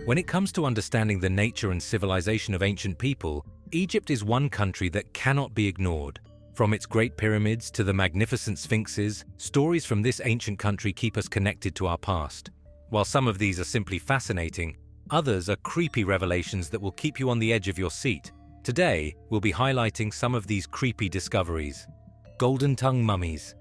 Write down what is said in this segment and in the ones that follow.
When it comes to understanding the nature and civilization of ancient people, Egypt is one country that cannot be ignored. From its great pyramids to the magnificent sphinxes, stories from this ancient country keep us connected to our past. While some of these are simply fascinating, others are creepy revelations that will keep you on the edge of your seat. Today, we'll be highlighting some of these creepy discoveries. Golden tongue mummies.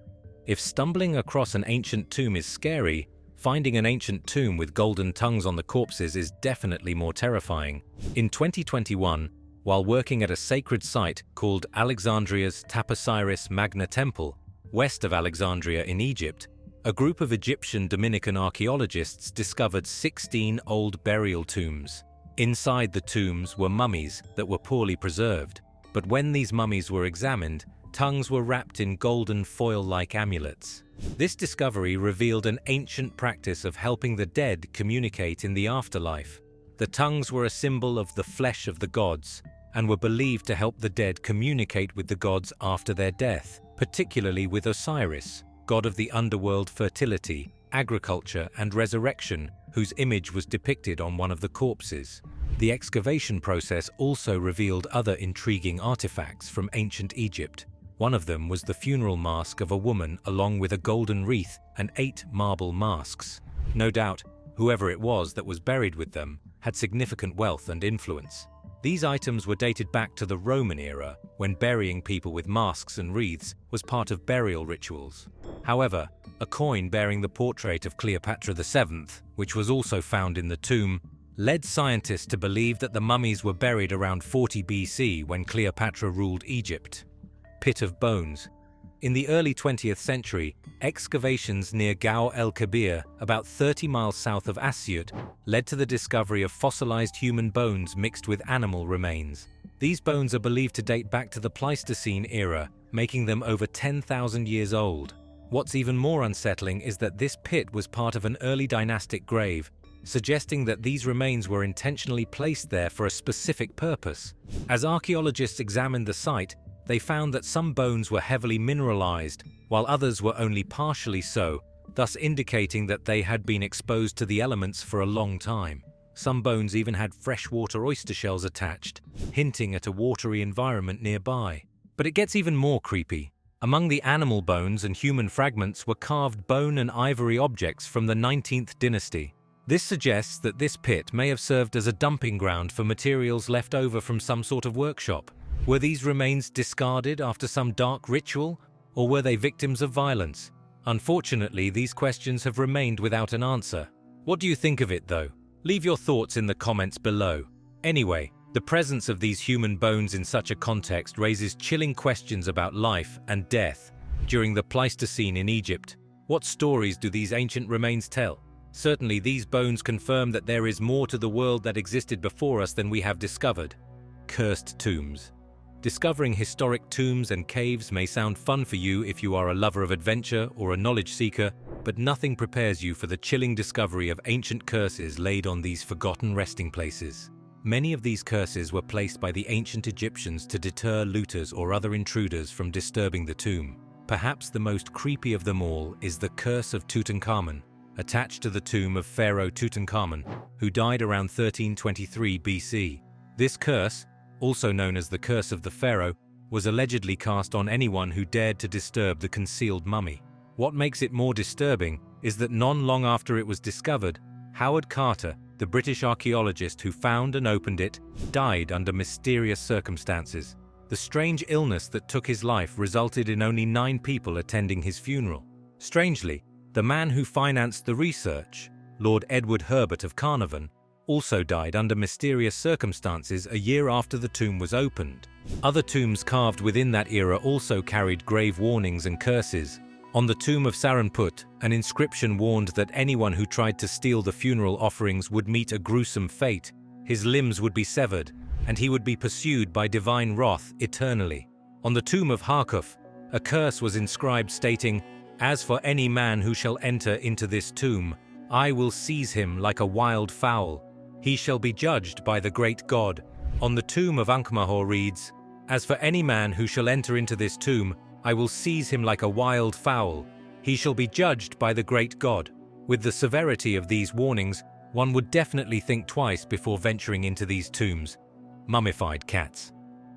If stumbling across an ancient tomb is scary, finding an ancient tomb with golden tongues on the corpses is definitely more terrifying. In 2021, while working at a sacred site called Alexandria's Taposiris Magna Temple, west of Alexandria in Egypt, a group of Egyptian Dominican archaeologists discovered 16 old burial tombs. Inside the tombs were mummies that were poorly preserved, but when these mummies were examined, tongues were wrapped in golden foil-like amulets. This discovery revealed an ancient practice of helping the dead communicate in the afterlife. The tongues were a symbol of the flesh of the gods and were believed to help the dead communicate with the gods after their death, particularly with Osiris, god of the underworld fertility, agriculture, and resurrection, whose image was depicted on one of the corpses. The excavation process also revealed other intriguing artifacts from ancient Egypt. One of them was the funeral mask of a woman along with a golden wreath and 8 marble masks. No doubt, whoever it was that was buried with them had significant wealth and influence. These items were dated back to the Roman era, when burying people with masks and wreaths was part of burial rituals. However, a coin bearing the portrait of Cleopatra VII, which was also found in the tomb, led scientists to believe that the mummies were buried around 40 BC when Cleopatra ruled Egypt. Pit of bones. In the early 20th century, excavations near Gao el-Kabir, about 30 miles south of Asasif, led to the discovery of fossilized human bones mixed with animal remains. These bones are believed to date back to the Pleistocene era, making them over 10,000 years old. What's even more unsettling is that this pit was part of an early dynastic grave, suggesting that these remains were intentionally placed there for a specific purpose. As archaeologists examined the site, they found that some bones were heavily mineralized, while others were only partially so, thus indicating that they had been exposed to the elements for a long time. Some bones even had freshwater oyster shells attached, hinting at a watery environment nearby. But it gets even more creepy. Among the animal bones and human fragments were carved bone and ivory objects from the 19th dynasty. This suggests that this pit may have served as a dumping ground for materials left over from some sort of workshop. Were these remains discarded after some dark ritual, or were they victims of violence? Unfortunately, these questions have remained without an answer. What do you think of it, though? Leave your thoughts in the comments below. Anyway, the presence of these human bones in such a context raises chilling questions about life and death. During the Pleistocene in Egypt, what stories do these ancient remains tell? Certainly, these bones confirm that there is more to the world that existed before us than we have discovered. Cursed tombs. Discovering historic tombs and caves may sound fun for you if you are a lover of adventure or a knowledge seeker, but nothing prepares you for the chilling discovery of ancient curses laid on these forgotten resting places. Many of these curses were placed by the ancient Egyptians to deter looters or other intruders from disturbing the tomb. Perhaps the most creepy of them all is the Curse of Tutankhamun, attached to the tomb of Pharaoh Tutankhamun, who died around 1323 BC. This curse, also known as the Curse of the Pharaoh, was allegedly cast on anyone who dared to disturb the concealed mummy. What makes it more disturbing is that not long after it was discovered, Howard Carter, the British archaeologist who found and opened it, died under mysterious circumstances. The strange illness that took his life resulted in only 9 people attending his funeral. Strangely, the man who financed the research, Lord Edward Herbert of Carnarvon, also died under mysterious circumstances a year after the tomb was opened. Other tombs carved within that era also carried grave warnings and curses. On the tomb of Sarenput, an inscription warned that anyone who tried to steal the funeral offerings would meet a gruesome fate. His limbs would be severed, and he would be pursued by divine wrath eternally. On the tomb of Harkuf, a curse was inscribed stating, "As for any man who shall enter into this tomb, I will seize him like a wild fowl. He shall be judged by the great God." On the tomb of Ankh-Mahor reads, "As for any man who shall enter into this tomb, I will seize him like a wild fowl. He shall be judged by the great God." With the severity of these warnings, one would definitely think twice before venturing into these tombs. Mummified cats.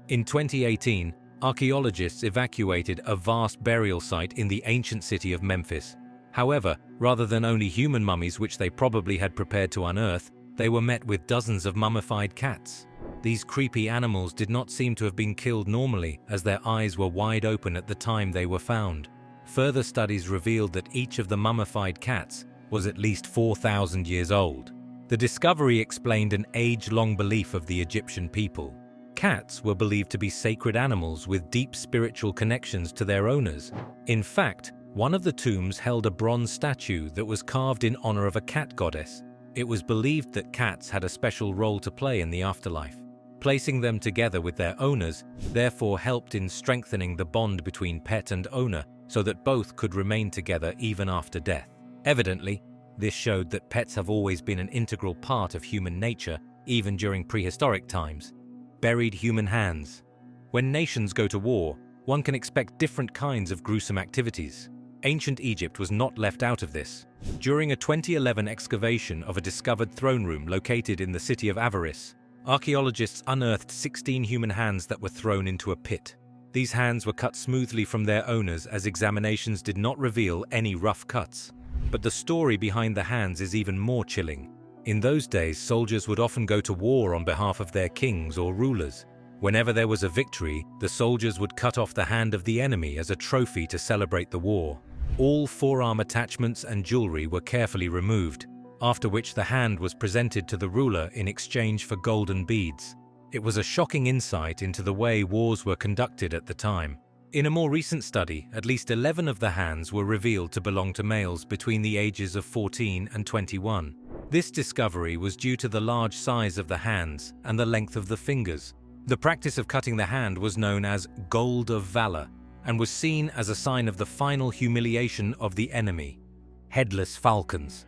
In 2018, archaeologists evacuated a vast burial site in the ancient city of Memphis. However, rather than only human mummies which they probably had prepared to unearth, they were met with dozens of mummified cats. These creepy animals did not seem to have been killed normally, as their eyes were wide open at the time they were found. Further studies revealed that each of the mummified cats was at least 4,000 years old. The discovery explained an age-long belief of the Egyptian people. Cats were believed to be sacred animals with deep spiritual connections to their owners. In fact, one of the tombs held a bronze statue that was carved in honor of a cat goddess. It was believed that cats had a special role to play in the afterlife. Placing them together with their owners therefore helped in strengthening the bond between pet and owner so that both could remain together even after death. Evidently, this showed that pets have always been an integral part of human nature, even during prehistoric times. Buried human hands. When nations go to war, one can expect different kinds of gruesome activities. Ancient Egypt was not left out of this. During a 2011 excavation of a discovered throne room located in the city of Avaris, archaeologists unearthed 16 human hands that were thrown into a pit. These hands were cut smoothly from their owners as examinations did not reveal any rough cuts. But the story behind the hands is even more chilling. In those days, soldiers would often go to war on behalf of their kings or rulers. Whenever there was a victory, the soldiers would cut off the hand of the enemy as a trophy to celebrate the war. All forearm attachments and jewelry were carefully removed, after which the hand was presented to the ruler in exchange for golden beads. It was a shocking insight into the way wars were conducted at the time. In a more recent study, at least 11 of the hands were revealed to belong to males between the ages of 14 and 21. This discovery was due to the large size of the hands and the length of the fingers. The practice of cutting the hand was known as gold of valor and was seen as a sign of the final humiliation of the enemy. Headless Falcons.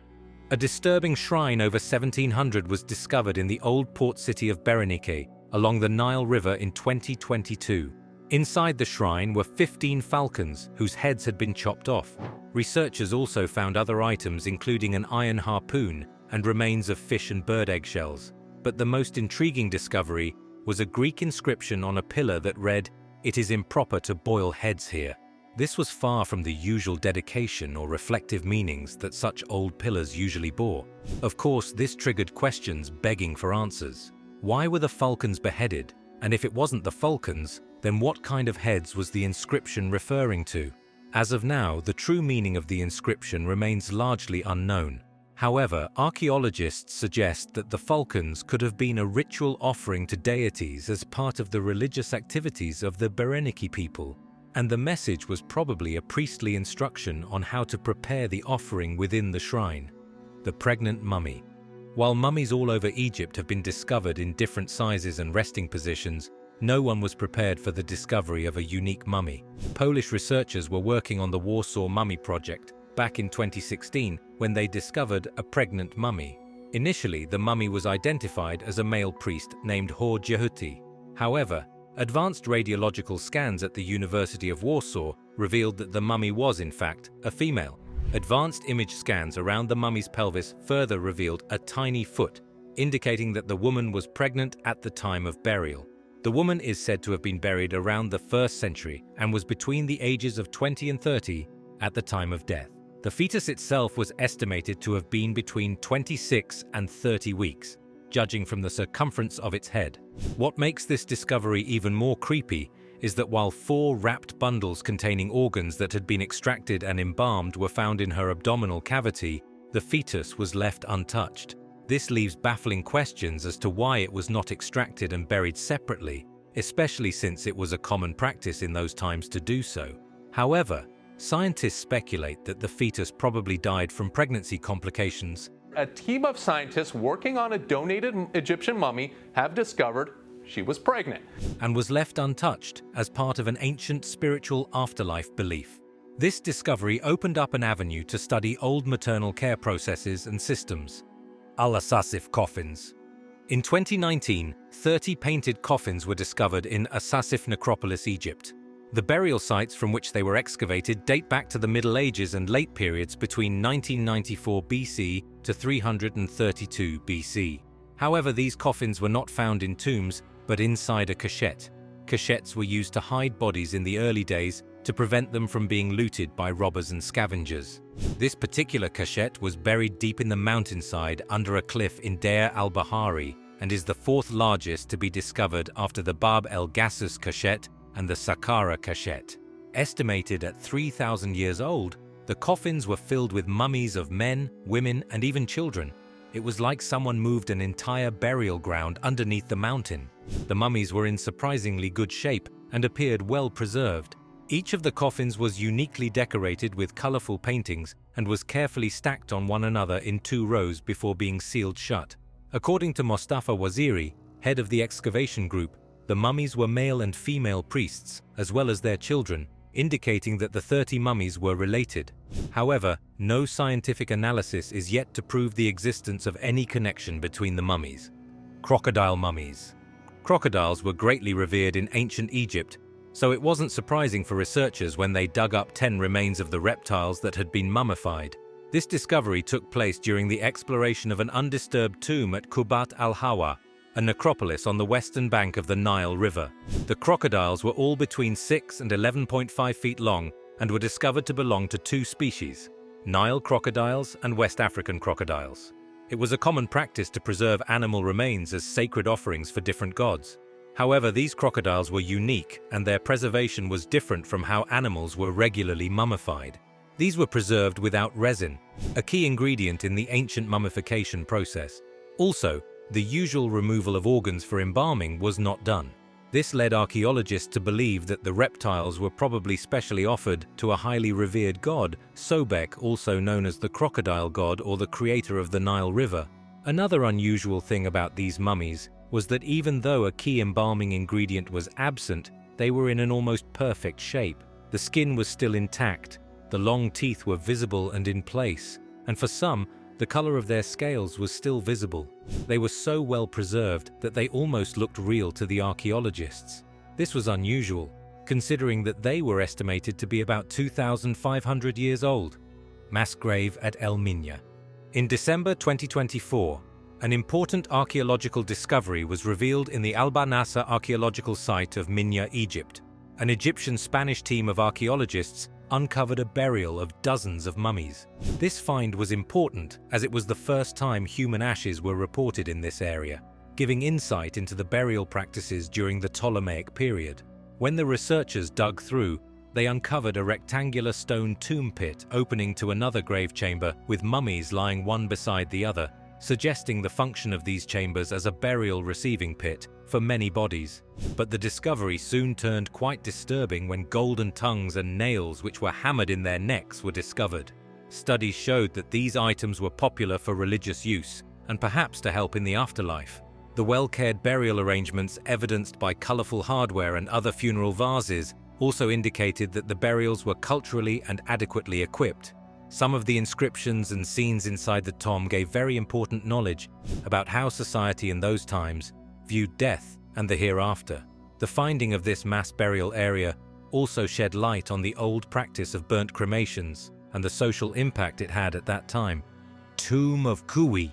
A disturbing shrine over 1700 was discovered in the old port city of Berenike along the Nile River in 2022. Inside the shrine were 15 falcons whose heads had been chopped off. Researchers also found other items including an iron harpoon and remains of fish and bird eggshells. But the most intriguing discovery was a Greek inscription on a pillar that read, "It is improper to boil heads here." This was far from the usual dedication or reflective meanings that such old pillars usually bore. Of course, this triggered questions begging for answers. Why were the falcons beheaded? And if it wasn't the falcons, then what kind of heads was the inscription referring to? As of now, the true meaning of the inscription remains largely unknown. However, archaeologists suggest that the falcons could have been a ritual offering to deities as part of the religious activities of the Berenike people, and the message was probably a priestly instruction on how to prepare the offering within the shrine. The pregnant mummy. While mummies all over Egypt have been discovered in different sizes and resting positions, no one was prepared for the discovery of a unique mummy. Polish researchers were working on the Warsaw Mummy Project back in 2016 when they discovered a pregnant mummy. Initially, the mummy was identified as a male priest named Hor Jehuti. However, advanced radiological scans at the University of Warsaw revealed that the mummy was, in fact, a female. Advanced image scans around the mummy's pelvis further revealed a tiny foot, indicating that the woman was pregnant at the time of burial. The woman is said to have been buried around the 1st century and was between the ages of 20 and 30 at the time of death. The fetus itself was estimated to have been between 26 and 30 weeks, judging from the circumference of its head. What makes this discovery even more creepy is that while 4 wrapped bundles containing organs that had been extracted and embalmed were found in her abdominal cavity, the fetus was left untouched. This leaves baffling questions as to why it was not extracted and buried separately, especially since it was a common practice in those times to do so. However, scientists speculate that the fetus probably died from pregnancy complications. A team of scientists working on a donated Egyptian mummy have discovered she was pregnant and was left untouched as part of an ancient spiritual afterlife belief. This discovery opened up an avenue to study old maternal care processes and systems. Asasif Coffins. In 2019, 30 painted coffins were discovered in Asasif necropolis, Egypt. The burial sites from which they were excavated date back to the Middle Ages and late periods between 1994 BC to 332 BC. However, these coffins were not found in tombs, but inside a cachette. Cachettes were used to hide bodies in the early days to prevent them from being looted by robbers and scavengers. This particular cachette was buried deep in the mountainside under a cliff in Deir al-Bahari and is the fourth largest to be discovered after the Bab el-Gassus cachette and the Saqqara cachette. Estimated at 3,000 years old, the coffins were filled with mummies of men, women, and even children. It was like someone moved an entire burial ground underneath the mountain. The mummies were in surprisingly good shape and appeared well preserved. Each of the coffins was uniquely decorated with colorful paintings and was carefully stacked on one another in 2 rows before being sealed shut. According to Mostafa Waziri, head of the excavation group, the mummies were male and female priests, as well as their children, indicating that the 30 mummies were related. However, no scientific analysis is yet to prove the existence of any connection between the mummies. Crocodile mummies. Crocodiles were greatly revered in ancient Egypt, so it wasn't surprising for researchers when they dug up 10 remains of the reptiles that had been mummified. This discovery took place during the exploration of an undisturbed tomb at Qubat al-Hawa, a necropolis on the western bank of the Nile River. The crocodiles were all between 6 and 11.5 feet long and were discovered to belong to 2 species, Nile crocodiles and West African crocodiles. It was a common practice to preserve animal remains as sacred offerings for different gods. However, these crocodiles were unique, and their preservation was different from how animals were regularly mummified. These were preserved without resin, a key ingredient in the ancient mummification process. Also, the usual removal of organs for embalming was not done. This led archaeologists to believe that the reptiles were probably specially offered to a highly revered god, Sobek, also known as the crocodile god or the creator of the Nile River. Another unusual thing about these mummies was that even though a key embalming ingredient was absent, they were in an almost perfect shape. The skin was still intact, the long teeth were visible and in place, and for some, the color of their scales was still visible. They were so well preserved that they almost looked real to the archaeologists. This was unusual, considering that they were estimated to be about 2,500 years old. Mass grave at El Minya. In December 2024, an important archaeological discovery was revealed in the Al-Banasa archaeological site of Minya, Egypt. An Egyptian-Spanish team of archaeologists uncovered a burial of dozens of mummies. This find was important as it was the first time human ashes were reported in this area, giving insight into the burial practices during the Ptolemaic period. When the researchers dug through, they uncovered a rectangular stone tomb pit opening to another grave chamber with mummies lying one beside the other, suggesting the function of these chambers as a burial receiving pit for many bodies. But the discovery soon turned quite disturbing when golden tongues and nails which were hammered in their necks were discovered. Studies showed that these items were popular for religious use and perhaps to help in the afterlife. The well-cared burial arrangements evidenced by colorful hardware and other funeral vases also indicated that the burials were culturally and adequately equipped. Some of the inscriptions and scenes inside the tomb gave very important knowledge about how society in those times viewed death and the hereafter. The finding of this mass burial area also shed light on the old practice of burnt cremations and the social impact it had at that time. Tomb of Kuwi.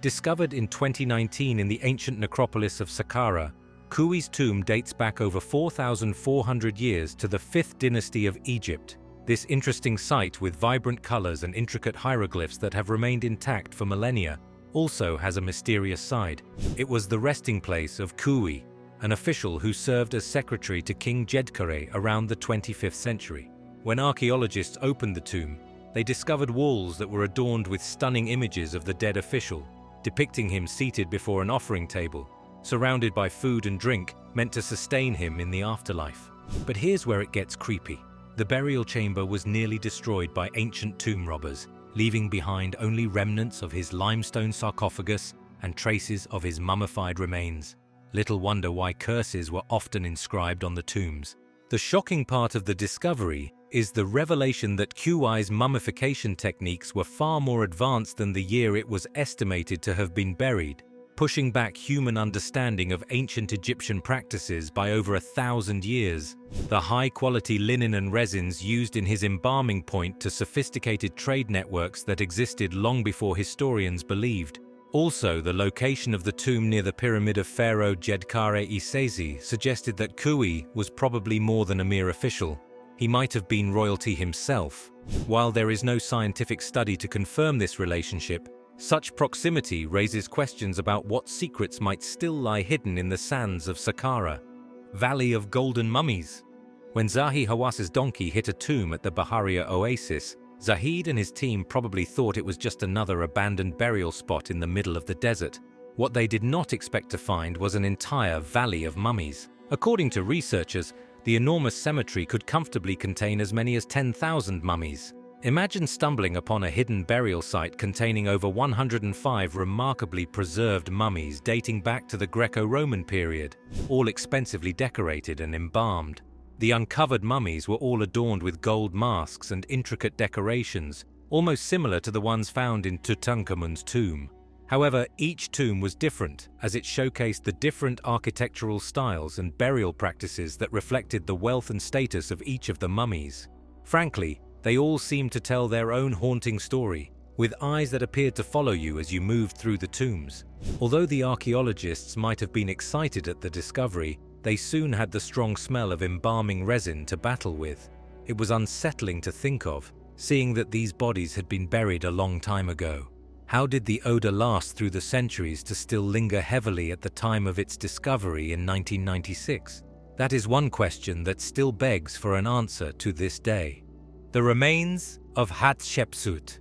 Discovered in 2019 in the ancient necropolis of Saqqara, Kuwi's tomb dates back over 4,400 years to the 5th dynasty of Egypt. This interesting site with vibrant colors and intricate hieroglyphs that have remained intact for millennia also has a mysterious side. It was the resting place of Kuwi, an official who served as secretary to King Djedkare around the 25th century. When archaeologists opened the tomb, they discovered walls that were adorned with stunning images of the dead official, depicting him seated before an offering table, surrounded by food and drink meant to sustain him in the afterlife. But here's where it gets creepy. The burial chamber was nearly destroyed by ancient tomb robbers, leaving behind only remnants of his limestone sarcophagus and traces of his mummified remains. Little wonder why curses were often inscribed on the tombs. The shocking part of the discovery is the revelation that Kuwi's mummification techniques were far more advanced than the year it was estimated to have been buried. pushing back human understanding of ancient Egyptian practices by over 1,000 years. The high-quality linen and resins used in his embalming point to sophisticated trade networks that existed long before historians believed. Also, the location of the tomb near the pyramid of Pharaoh Djedkare-Isesi suggested that Kui was probably more than a mere official. He might have been royalty himself. While there is no scientific study to confirm this relationship, such proximity raises questions about what secrets might still lie hidden in the sands of Saqqara. Valley of Golden Mummies. When Zahi Hawas's donkey hit a tomb at the Baharia Oasis, Zahid and his team probably thought it was just another abandoned burial spot in the middle of the desert. What they did not expect to find was an entire valley of mummies. According to researchers, the enormous cemetery could comfortably contain as many as 10,000 mummies. Imagine stumbling upon a hidden burial site containing over 105 remarkably preserved mummies dating back to the Greco-Roman period, all expensively decorated and embalmed. The uncovered mummies were all adorned with gold masks and intricate decorations, almost similar to the ones found in Tutankhamun's tomb. However, each tomb was different, as it showcased the different architectural styles and burial practices that reflected the wealth and status of each of the mummies. Frankly, they all seemed to tell their own haunting story, with eyes that appeared to follow you as you moved through the tombs. Although the archaeologists might have been excited at the discovery, they soon had the strong smell of embalming resin to battle with. It was unsettling to think of, seeing that these bodies had been buried a long time ago. How did the odor last through the centuries to still linger heavily at the time of its discovery in 1996? That is one question that still begs for an answer to this day. The remains of Hatshepsut.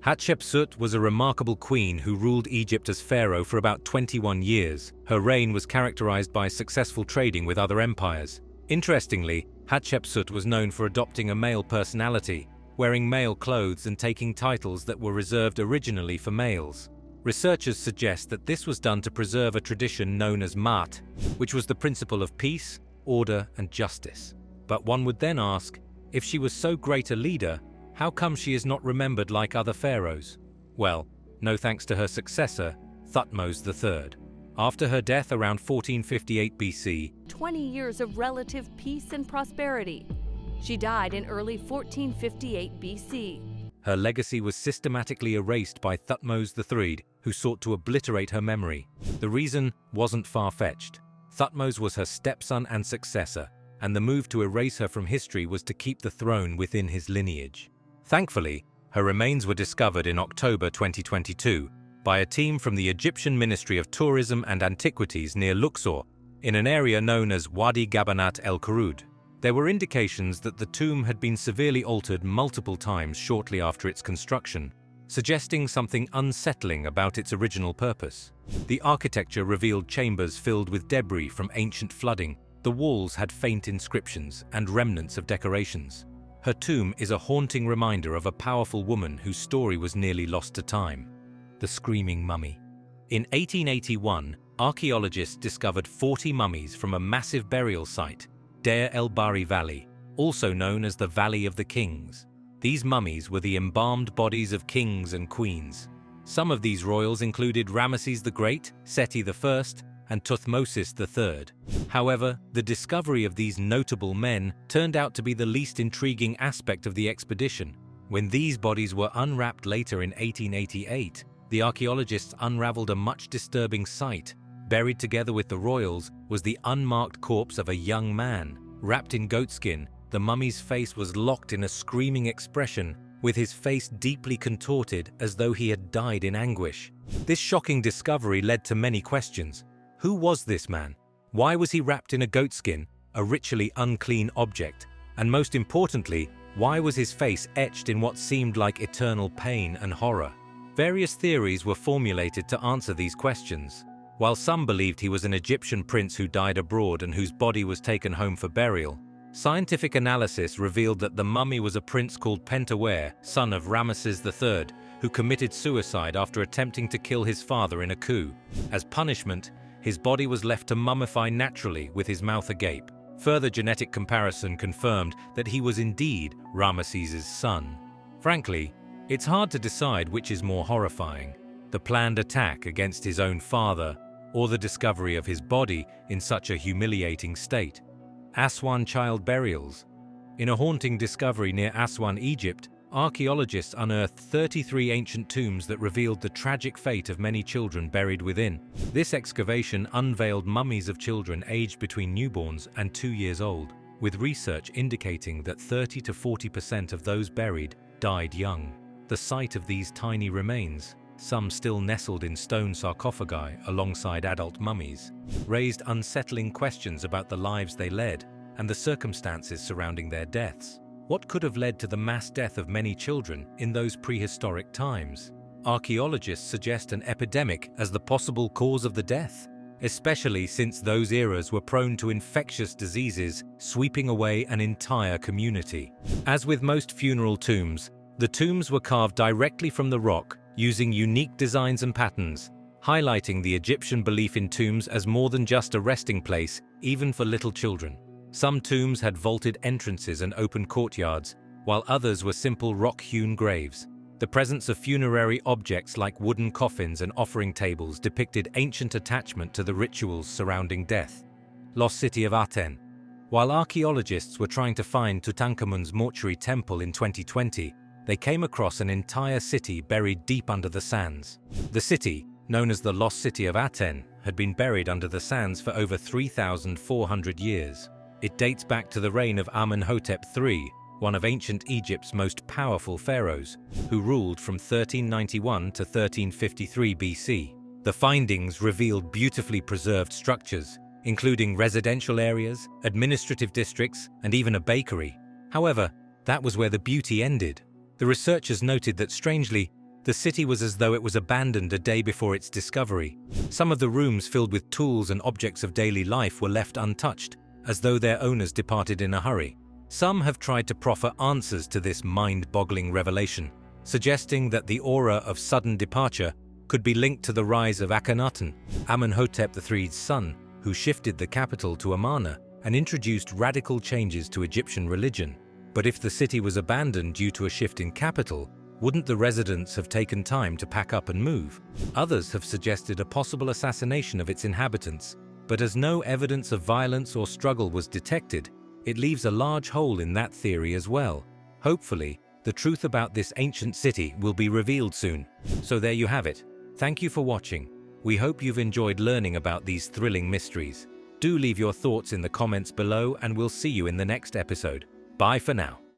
Hatshepsut was a remarkable queen who ruled Egypt as pharaoh for about 21 years. Her reign was characterized by successful trading with other empires. Interestingly, Hatshepsut was known for adopting a male personality, wearing male clothes and taking titles that were reserved originally for males. Researchers suggest that this was done to preserve a tradition known as Mat, which was the principle of peace, order, and justice. But one would then ask, if she was so great a leader, how come she is not remembered like other pharaohs? Well, no thanks to her successor, Thutmose III. After her death around 1458 BC, 20 years of relative peace and prosperity. She died in early 1458 BC. Her legacy was systematically erased by Thutmose III, who sought to obliterate her memory. The reason wasn't far-fetched. Thutmose was her stepson and successor, and the move to erase her from history was to keep the throne within his lineage. Thankfully, her remains were discovered in October 2022 by a team from the Egyptian Ministry of Tourism and Antiquities near Luxor, in an area known as Wadi Gabanat El Khurud. There were indications that the tomb had been severely altered multiple times shortly after its construction, suggesting something unsettling about its original purpose. The architecture revealed chambers filled with debris from ancient flooding. The walls had faint inscriptions and remnants of decorations. Her tomb is a haunting reminder of a powerful woman whose story was nearly lost to time. The Screaming Mummy. In 1881, archaeologists discovered 40 mummies from a massive burial site, Deir el-Bahri Valley, also known as the Valley of the Kings. These mummies were the embalmed bodies of kings and queens. Some of these royals included Ramesses the Great, Seti I, and Thutmose III. However, the discovery of these notable men turned out to be the least intriguing aspect of the expedition. When these bodies were unwrapped later in 1888, the archaeologists unraveled a much disturbing sight. Buried together with the royals was the unmarked corpse of a young man. Wrapped in goatskin, the mummy's face was locked in a screaming expression, with his face deeply contorted as though he had died in anguish. This shocking discovery led to many questions. Who was this man? Why was he wrapped in a goatskin, a ritually unclean object? And most importantly, why was his face etched in what seemed like eternal pain and horror? Various theories were formulated to answer these questions. While some believed he was an Egyptian prince who died abroad and whose body was taken home for burial, scientific analysis revealed that the mummy was a prince called Pentawere, son of Ramesses III, who committed suicide after attempting to kill his father in a coup. As punishment, his body was left to mummify naturally with his mouth agape. Further genetic comparison confirmed that he was indeed Ramesses' son. Frankly, it's hard to decide which is more horrifying: the planned attack against his own father, or the discovery of his body in such a humiliating state. Aswan child burials. In a haunting discovery near Aswan, Egypt, archaeologists unearthed 33 ancient tombs that revealed the tragic fate of many children buried within. This excavation unveiled mummies of children aged between newborns and 2 years old, with research indicating that 30 to 40% of those buried died young. The sight of these tiny remains, some still nestled in stone sarcophagi alongside adult mummies, raised unsettling questions about the lives they led and the circumstances surrounding their deaths. What could have led to the mass death of many children in those prehistoric times? Archaeologists suggest an epidemic as the possible cause of the death, especially since those eras were prone to infectious diseases sweeping away an entire community. As with most funeral tombs, the tombs were carved directly from the rock using unique designs and patterns, highlighting the Egyptian belief in tombs as more than just a resting place, even for little children. Some tombs had vaulted entrances and open courtyards, while others were simple rock-hewn graves. The presence of funerary objects like wooden coffins and offering tables depicted ancient attachment to the rituals surrounding death. Lost city of Aten. While archaeologists were trying to find Tutankhamun's mortuary temple in 2020, they came across an entire city buried deep under the sands. The city, known as the Lost City of Aten, had been buried under the sands for over 3,400 years. It dates back to the reign of Amenhotep III, one of ancient Egypt's most powerful pharaohs, who ruled from 1391 to 1353 BC. The findings revealed beautifully preserved structures, including residential areas, administrative districts, and even a bakery. However, that was where the beauty ended. The researchers noted that, strangely, the city was as though it was abandoned a day before its discovery. Some of the rooms filled with tools and objects of daily life were left untouched, as though their owners departed in a hurry. Some have tried to proffer answers to this mind-boggling revelation, suggesting that the aura of sudden departure could be linked to the rise of Akhenaten, Amenhotep III's son, who shifted the capital to Amarna and introduced radical changes to Egyptian religion. But if the city was abandoned due to a shift in capital, wouldn't the residents have taken time to pack up and move? Others have suggested a possible assassination of its inhabitants, but as no evidence of violence or struggle was detected, it leaves a large hole in that theory as well. Hopefully, the truth about this ancient city will be revealed soon. So there you have it. Thank you for watching. We hope you've enjoyed learning about these thrilling mysteries. Do leave your thoughts in the comments below, and we'll see you in the next episode. Bye for now.